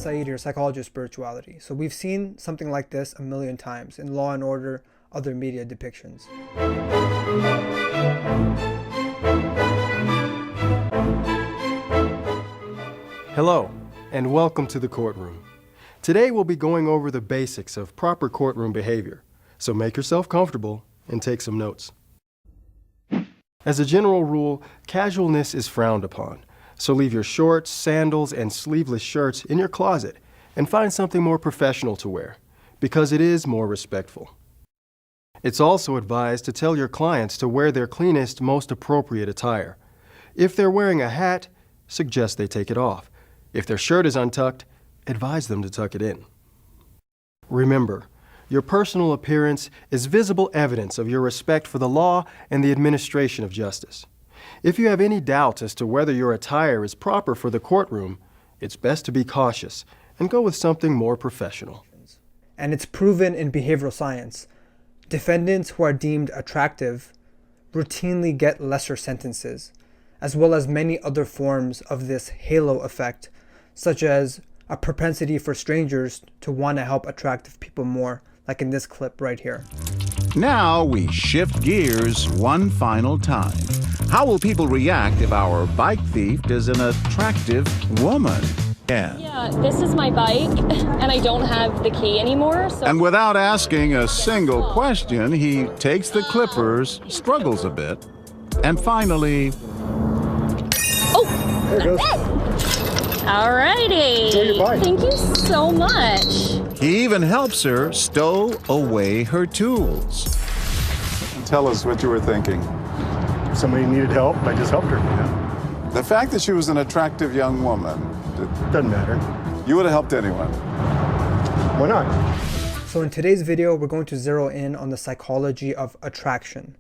Said here, Psychology of Spirituality. So we've seen something like this a million times in Law and Order, other media depictions. Hello, and welcome to the courtroom. Today we'll be going over the basics of proper courtroom behavior, so make yourself comfortable and take some notes. As a general rule, casualness is frowned upon, so leave your shorts, sandals, and sleeveless shirts in your closet and find something more professional to wear, because it is more respectful. It's also advised to tell your clients to wear their cleanest, most appropriate attire. If they're wearing a hat, suggest they take it off. If their shirt is untucked, advise them to tuck it in. Remember, your personal appearance is visible evidence of your respect for the law and the administration of justice. If you have any doubt as to whether your attire is proper for the courtroom, it's best to be cautious and go with something more professional. And it's proven in behavioral science. Defendants who are deemed attractive routinely get lesser sentences, as well as many other forms of this halo effect, such as a propensity for strangers to want to help attractive people more, like in this clip right here. Now we shift gears one final time. How will people react if our bike thief is an attractive woman? Yeah, this is my bike, and I don't have the key anymore. So. And without asking a single question, he takes the clippers, struggles a bit, and finally... Oh, there it goes. All righty. Enjoy your bike. Thank you so much. He even helps her stow away her tools. Tell us what you were thinking. Somebody needed help, I just helped her. Yeah. The fact that she was an attractive young woman, doesn't matter. You would have helped anyone. Why not? So in today's video, we're going to zero in on the psychology of attraction.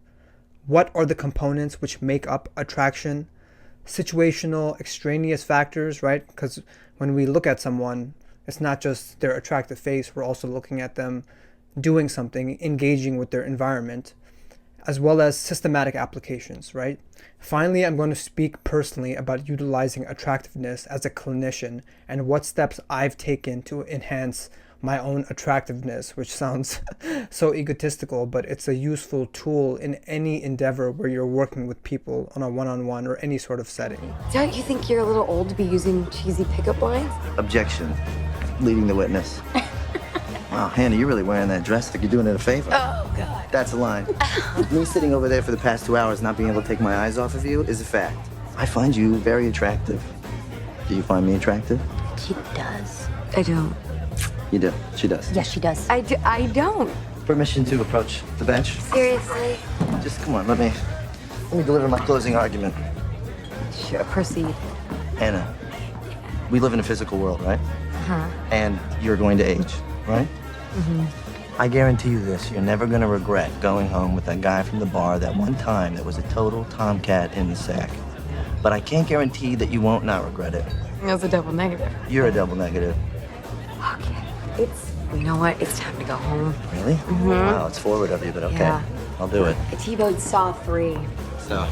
What are the components which make up attraction? Situational, extraneous factors, right? Because when we look at someone, it's not just their attractive face, we're also looking at them doing something, engaging with their environment, as well as systematic applications, right? Finally, I'm going to speak personally about utilizing attractiveness as a clinician and what steps I've taken to enhance my own attractiveness, which sounds so egotistical, but it's a useful tool in any endeavor where you're working with people on a one-on-one or any sort of setting. Don't you think you're a little old to be using cheesy pickup lines? Objection. Leading the witness. Wow, Hannah, you're really wearing that dress like you're doing it a favor. Oh, God. That's a line. Me sitting over there for the past 2 hours not being able to take my eyes off of you is a fact. I find you very attractive. Do you find me attractive? She does. I don't. You do. She does. Yes, she does. I don't. Permission to approach the bench? Seriously? Just come on, let me deliver my closing argument. Sure, proceed. Hannah, we live in a physical world, right? Uh-huh. And you're going to age, right? Mm-hmm. I guarantee you this, you're never gonna regret going home with that guy from the bar that one time that was a total tomcat in the sack. But I can't guarantee that you won't not regret it. That's a double negative. You're a double negative. Okay, you know what? It's time to go home. Really? Mm-hmm. Wow, it's forward of you, but okay. Yeah. I'll do it. I T-bowed Saw 3. So,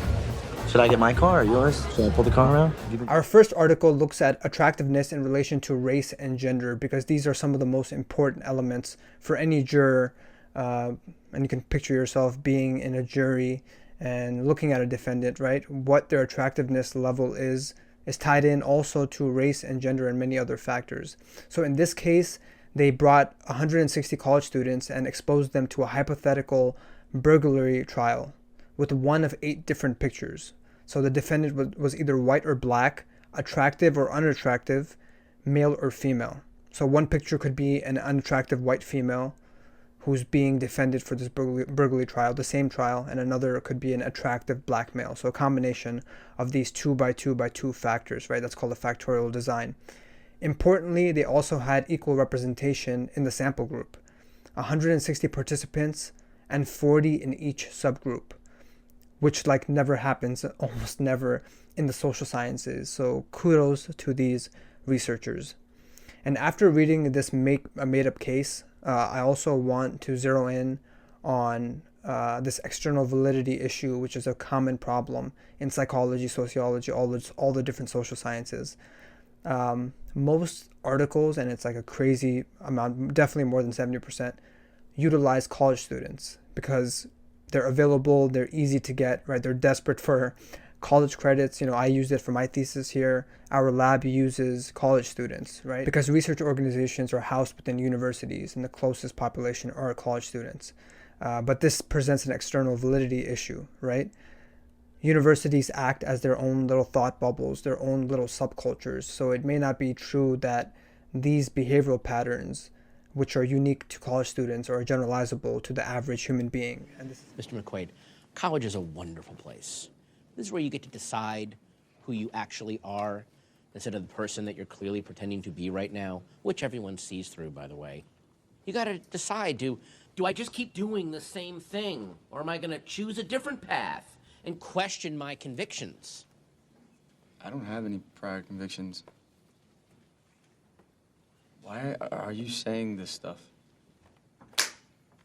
should I get my car or yours? Should I pull the car around? Our first article looks at attractiveness in relation to race and gender, because these are some of the most important elements for any juror. And you can picture yourself being in a jury and looking at a defendant, right? What their attractiveness level is tied in also to race and gender and many other factors. So in this case, they brought 160 college students and exposed them to a hypothetical burglary trial with one of 8 different pictures. So the defendant was either white or black, attractive or unattractive, male or female. So one picture could be an unattractive white female who's being defended for this burglary trial, the same trial, and another could be an attractive black male. So a combination of these 2 by 2 by 2 factors, right? That's called a factorial design. Importantly, they also had equal representation in the sample group, 160 participants and 40 in each subgroup, which like never happens, almost never in the social sciences. So kudos to these researchers. And after reading this made-up case, I also want to zero in on this external validity issue, which is a common problem in psychology, sociology, all the different social sciences. Most articles, and it's like a crazy amount, definitely more than 70%, utilize college students because they're available, they're easy to get, right? They're desperate for college credits. I used it for my thesis here. Our lab uses college students, right? Because research organizations are housed within universities and the closest population are college students. But this presents an external validity issue, right? Universities act as their own little thought bubbles, their own little subcultures. So it may not be true that these behavioral patterns, which are unique to college students, are generalizable to the average human being. And this Mr. McQuaid, college is a wonderful place. This is where you get to decide who you actually are instead of the person that you're clearly pretending to be right now, which everyone sees through, by the way. You got to decide, do I just keep doing the same thing, or am I going to choose a different path and question my convictions? I don't have any prior convictions. Why are you saying this stuff?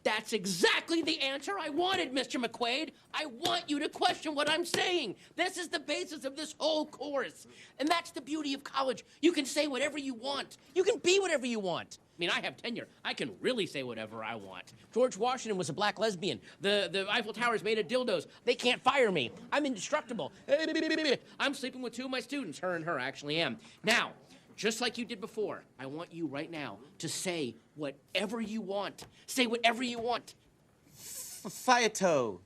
That's exactly the answer I wanted, Mr. McQuaid. I want you to question what I'm saying. This is the basis of this whole course. And that's the beauty of college. You can say whatever you want. You can be whatever you want. I mean, I have tenure. I can really say whatever I want. George Washington was a black lesbian. The Eiffel Tower is made of dildos. They can't fire me. I'm indestructible. I'm sleeping with 2 of my students. Her and her, I actually am. Now, just like you did before, I want you right now to say whatever you want. Say whatever you want. Fiatobe.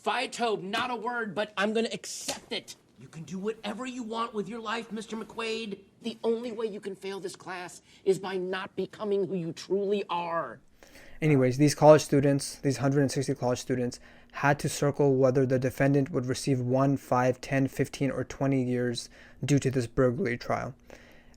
Fiatobe, not a word, but I'm gonna accept it. You can do whatever you want with your life, Mr. McQuaid. The only way you can fail this class is by not becoming who you truly are. Anyways, these college students, these 160 college students, had to circle whether the defendant would receive 1, 5, 10, 15, or 20 years due to this burglary trial.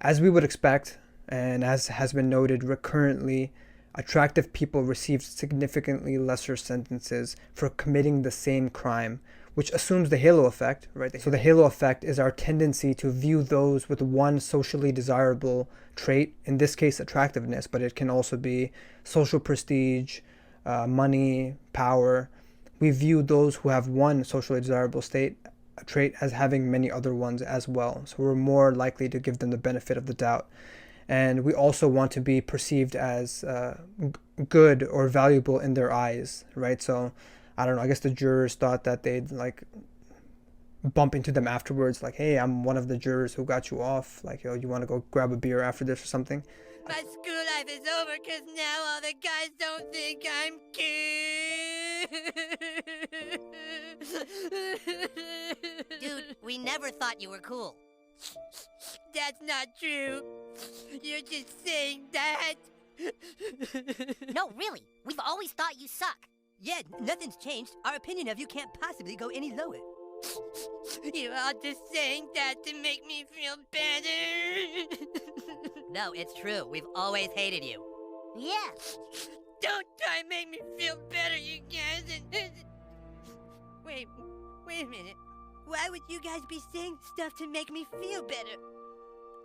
As we would expect, and as has been noted recurrently, attractive people received significantly lesser sentences for committing the same crime, which assumes the halo effect, right? So the halo effect is our tendency to view those with one socially desirable trait, in this case attractiveness, but it can also be social prestige, money, power. We view those who have one socially desirable trait as having many other ones as well. So we're more likely to give them the benefit of the doubt. And we also want to be perceived as good or valuable in their eyes, right? So I don't know, I guess the jurors thought that they'd like bump into them afterwards, like, hey, I'm one of the jurors who got you off. Like, yo, you want to go grab a beer after this or something? My school life is over because now all the guys don't think I'm cute. Dude, we never thought you were cool. That's not true. You're just saying that. No, really. We've always thought you suck. Yeah, nothing's changed. Our opinion of you can't possibly go any lower. You're all just saying that to make me feel better. No, it's true. We've always hated you. Yeah. Don't try and make me feel better, you guys. Wait a minute. Why would you guys be saying stuff to make me feel better?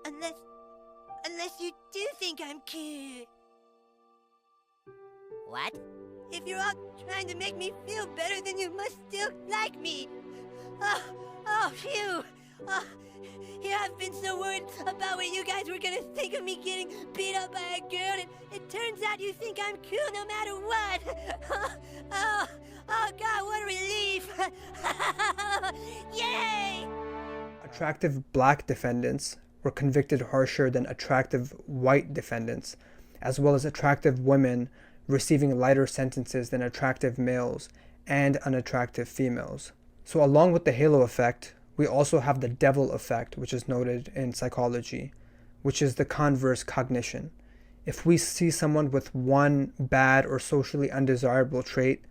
Unless you do think I'm cute. What? If you're all trying to make me feel better, then you must still like me. Oh, phew. Yeah, I've been so worried about what you guys were gonna think of me getting beat up by a girl, and it turns out you think I'm cool no matter what. Oh, God, what a relief. Yay! Attractive black defendants were convicted harsher than attractive white defendants, as well as attractive women receiving lighter sentences than attractive males and unattractive females. So along with the halo effect, we also have the devil effect, which is noted in psychology, which is the converse cognition. If we see someone with one bad or socially undesirable trait,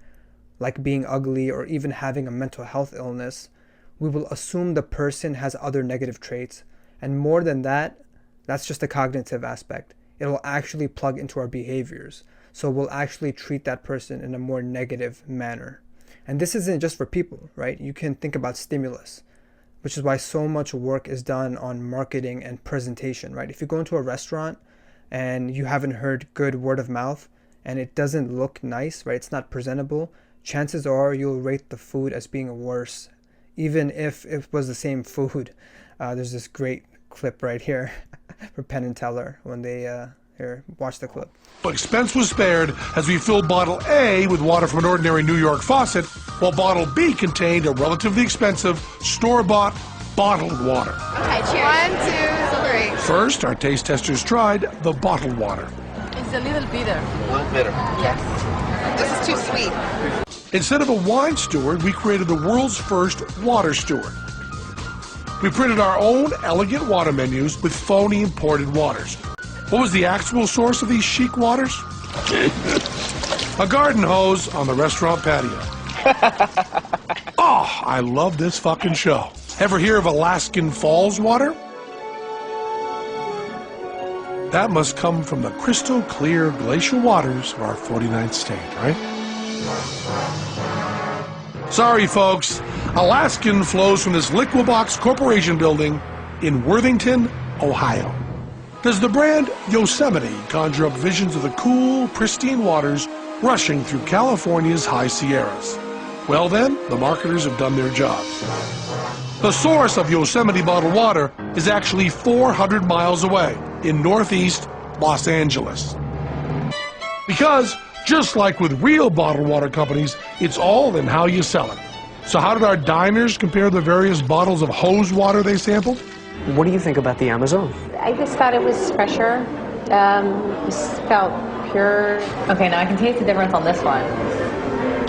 like being ugly or even having a mental health illness, we will assume the person has other negative traits. And more than that, that's just a cognitive aspect. It will actually plug into our behaviors. So we'll actually treat that person in a more negative manner. And this isn't just for people, right? You can think about stimulus, which is why so much work is done on marketing and presentation, right? If you go into a restaurant and you haven't heard good word of mouth and it doesn't look nice, right? It's not presentable. Chances are you'll rate the food as being worse, even if it was the same food. There's this great clip right here for Penn and Teller when they here, watch the clip. Expense was spared as we filled bottle A with water from an ordinary New York faucet, while bottle B contained a relatively expensive store-bought bottled water. Okay, cheers. 1, 2, 3. First, our taste testers tried the bottled water. It's a little bitter. A little bitter. Yes. This is too sweet. Instead of a wine steward, we created the world's first water steward. We printed our own elegant water menus with phony imported waters. What was the actual source of these chic waters? A garden hose on the restaurant patio. Oh, I love this fucking show. Ever hear of Alaskan Falls water? That must come from the crystal clear glacial waters of our 49th state, right? Sorry, folks. Alaskan flows from this Liquibox Corporation building in Worthington, Ohio. Does the brand Yosemite conjure up visions of the cool, pristine waters rushing through California's high Sierras? Well then, the marketers have done their job. The source of Yosemite bottled water is actually 400 miles away in northeast Los Angeles. Because, just like with real bottled water companies, it's all in how you sell it. So how did our diners compare the various bottles of hose water they sampled? What do you think about the Amazon? I just thought it was fresher. Just felt pure. Okay, now I can taste the difference on this one.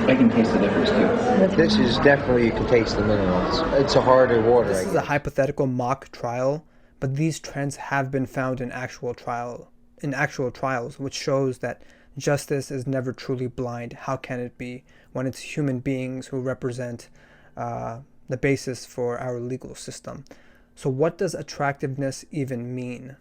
I can taste the difference too. This is definitely, you can taste the minerals. It's a harder water. This is a hypothetical mock trial, but these trends have been found in actual trials, which shows that justice is never truly blind. How can it be when it's human beings who represent the basis for our legal system? So what does attractiveness even mean?